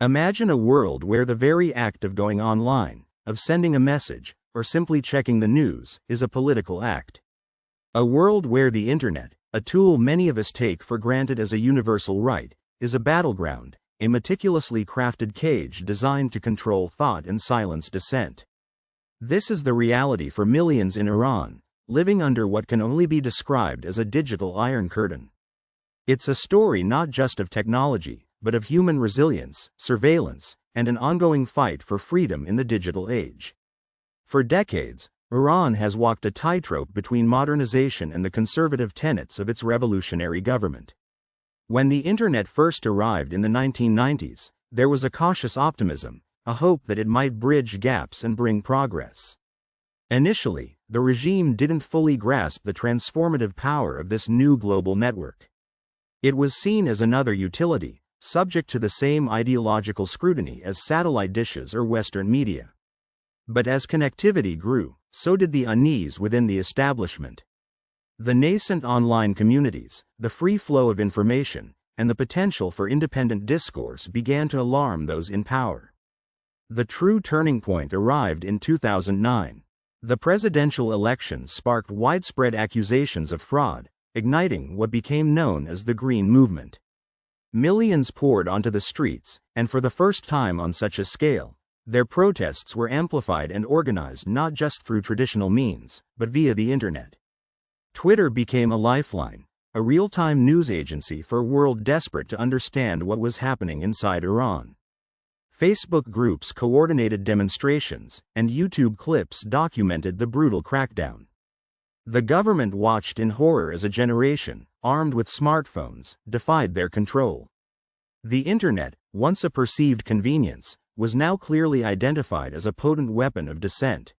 Imagine a world where the very act of going online, of sending a message, or simply checking the news, is a political act. A world where the internet, a tool many of us take for granted as a universal right, is a battleground, a meticulously crafted cage designed to control thought and silence dissent. This is the reality for millions in Iran, living under what can only be described as a digital iron curtain. It's a story not just of technology, but of human resilience, surveillance, and an ongoing fight for freedom in the digital age. For decades, Iran has walked a tightrope between modernization and the conservative tenets of its revolutionary government. When the internet first arrived in the 1990s, there was a cautious optimism, a hope that it might bridge gaps and bring progress. Initially, the regime didn't fully grasp the transformative power of this new global network. It was seen as another utility, subject to the same ideological scrutiny as satellite dishes or Western media. But as connectivity grew, so did the unease within the establishment. The nascent online communities, the free flow of information, and the potential for independent discourse began to alarm those in power. The true turning point arrived in 2009. The presidential elections sparked widespread accusations of fraud, igniting what became known as the Green Movement. Millions poured onto the streets, and for the first time on such a scale, their protests were amplified and organized not just through traditional means, but via the internet. Twitter became a lifeline, a real-time news agency for a world desperate to understand what was happening inside Iran. Facebook groups coordinated demonstrations, and YouTube clips documented the brutal crackdown. The government watched in horror as a generation, armed with smartphones, defied their control. The internet, once a perceived convenience, was now clearly identified as a potent weapon of dissent.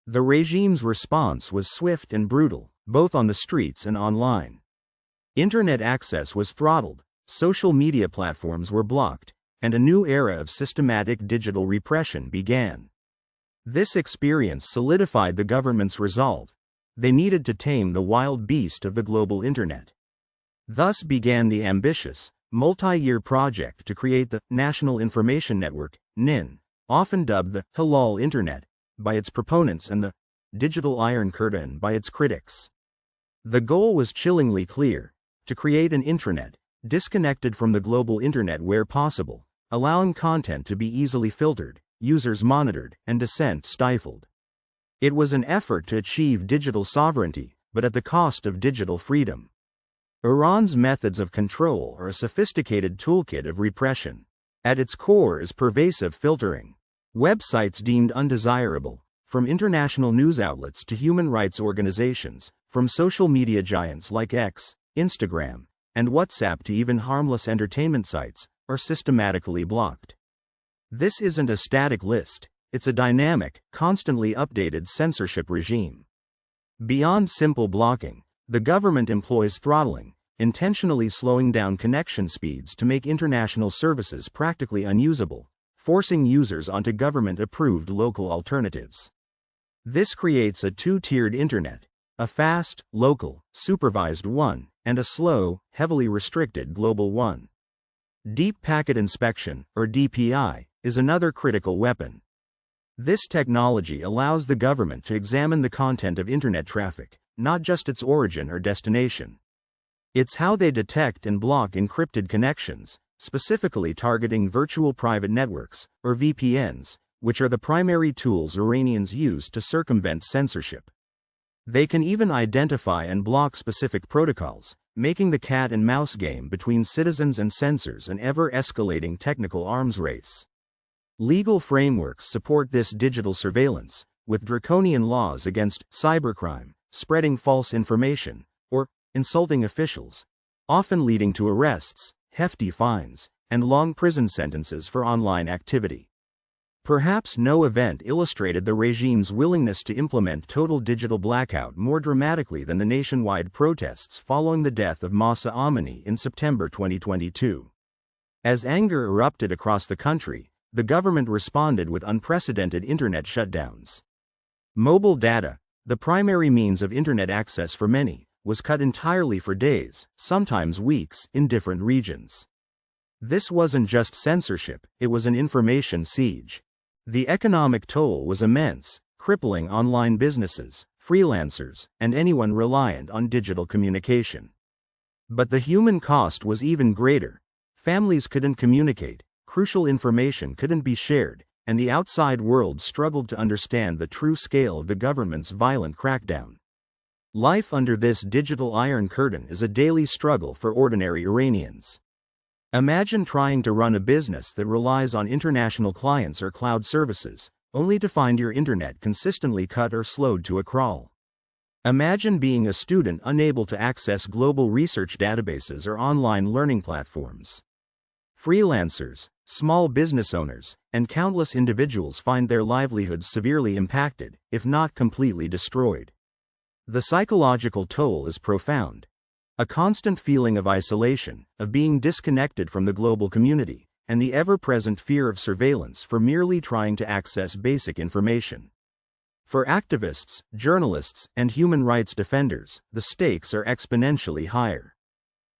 The regime's response was swift and brutal, both on the streets and online. Internet access was throttled, social media platforms were blocked, and a new era of systematic digital repression began. This experience solidified the government's resolve. They needed to tame the wild beast of the global internet. Thus began the ambitious, multi-year project to create the National Information Network, NIN, often dubbed the Halal Internet by its proponents and the Digital Iron Curtain by its critics. The goal was chillingly clear: to create an intranet, disconnected from the global internet where possible, allowing content to be easily filtered, users monitored, and dissent stifled. It was an effort to achieve digital sovereignty, but at the cost of digital freedom. Iran's methods of control are a sophisticated toolkit of repression. At its core is pervasive filtering. Websites deemed undesirable, from international news outlets to human rights organizations, from social media giants like X, Instagram, and WhatsApp to even harmless entertainment sites, are systematically blocked. This isn't a static list. It's a dynamic, constantly updated censorship regime. Beyond simple blocking, the government employs throttling, intentionally slowing down connection speeds to make international services practically unusable, forcing users onto government-approved local alternatives. This creates a two-tiered internet: a fast, local, supervised one, and a slow, heavily restricted global one. Deep Packet Inspection, or DPI, is another critical weapon. This technology allows the government to examine the content of internet traffic, not just its origin or destination. It's how they detect and block encrypted connections, specifically targeting virtual private networks, or VPNs, which are the primary tools Iranians use to circumvent censorship. They can even identify and block specific protocols, making the cat and mouse game between citizens and censors an ever-escalating technical arms race. Legal frameworks support this digital surveillance, with draconian laws against cybercrime, spreading false information, or insulting officials, often leading to arrests, hefty fines, and long prison sentences for online activity. Perhaps no event illustrated the regime's willingness to implement total digital blackout more dramatically than the nationwide protests following the death of Mahsa Amini in September 2022. As anger erupted across the country, the government responded with unprecedented internet shutdowns. Mobile data, the primary means of internet access for many, was cut entirely for days, sometimes weeks, in different regions. This wasn't just censorship, it was an information siege. The economic toll was immense, crippling online businesses, freelancers, and anyone reliant on digital communication. But the human cost was even greater. Families couldn't communicate, crucial information couldn't be shared, and the outside world struggled to understand the true scale of the government's violent crackdown. Life under this digital iron curtain is a daily struggle for ordinary Iranians. Imagine trying to run a business that relies on international clients or cloud services, only to find your internet consistently cut or slowed to a crawl. Imagine being a student unable to access global research databases or online learning platforms. Freelancers, small business owners, and countless individuals find their livelihoods severely impacted, if not completely destroyed. The psychological toll is profound. A constant feeling of isolation, of being disconnected from the global community, and the ever-present fear of surveillance for merely trying to access basic information. For activists, journalists, and human rights defenders, the stakes are exponentially higher.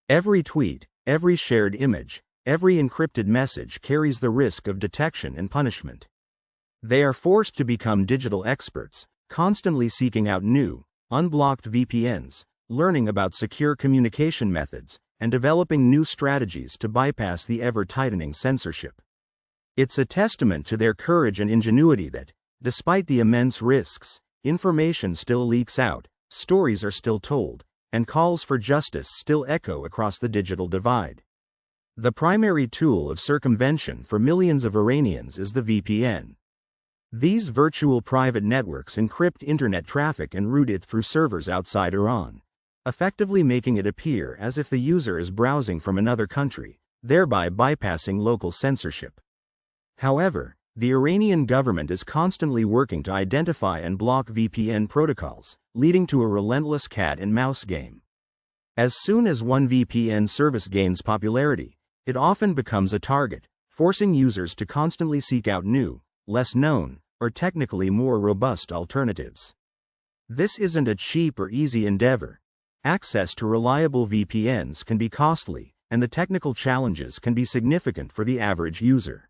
Every tweet, every shared image, every encrypted message carries the risk of detection and punishment. They are forced to become digital experts, constantly seeking out new, unblocked VPNs, learning about secure communication methods, and developing new strategies to bypass the ever-tightening censorship. It's a testament to their courage and ingenuity that, despite the immense risks, information still leaks out, stories are still told, and calls for justice still echo across the digital divide. The primary tool of circumvention for millions of Iranians is the VPN. These virtual private networks encrypt internet traffic and route it through servers outside Iran, effectively making it appear as if the user is browsing from another country, thereby bypassing local censorship. However, the Iranian government is constantly working to identify and block VPN protocols, leading to a relentless cat-and-mouse game. As soon as one VPN service gains popularity, it often becomes a target, forcing users to constantly seek out new, less known, or technically more robust alternatives. This isn't a cheap or easy endeavor. Access to reliable VPNs can be costly, and the technical challenges can be significant for the average user.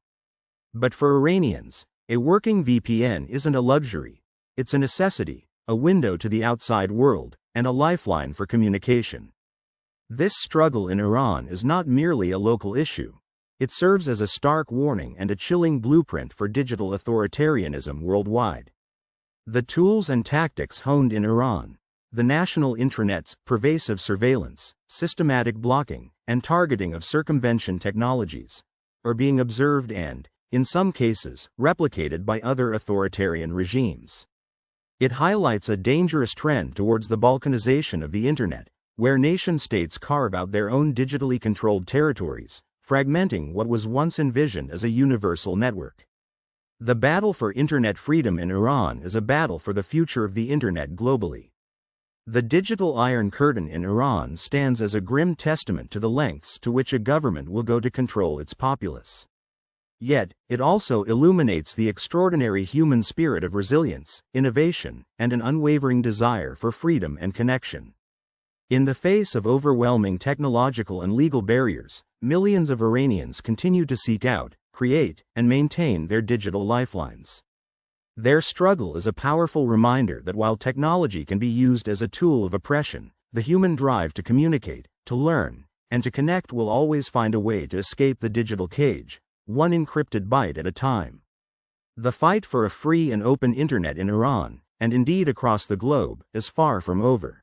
But for Iranians, a working VPN isn't a luxury, it's a necessity, a window to the outside world, and a lifeline for communication. This struggle in Iran is not merely a local issue. It serves as a stark warning and a chilling blueprint for digital authoritarianism worldwide. The tools and tactics honed in Iran, the national intranets, pervasive surveillance, systematic blocking, and targeting of circumvention technologies, are being observed and, in some cases, replicated by other authoritarian regimes. It highlights a dangerous trend towards the balkanization of the internet, where nation-states carve out their own digitally controlled territories, fragmenting what was once envisioned as a universal network. The battle for internet freedom in Iran is a battle for the future of the internet globally. The digital iron curtain in Iran stands as a grim testament to the lengths to which a government will go to control its populace. Yet, it also illuminates the extraordinary human spirit of resilience, innovation, and an unwavering desire for freedom and connection. In the face of overwhelming technological and legal barriers, millions of Iranians continue to seek out, create, and maintain their digital lifelines. Their struggle is a powerful reminder that while technology can be used as a tool of oppression, the human drive to communicate, to learn, and to connect will always find a way to escape the digital cage, one encrypted byte at a time. The fight for a free and open internet in Iran, and indeed across the globe, is far from over.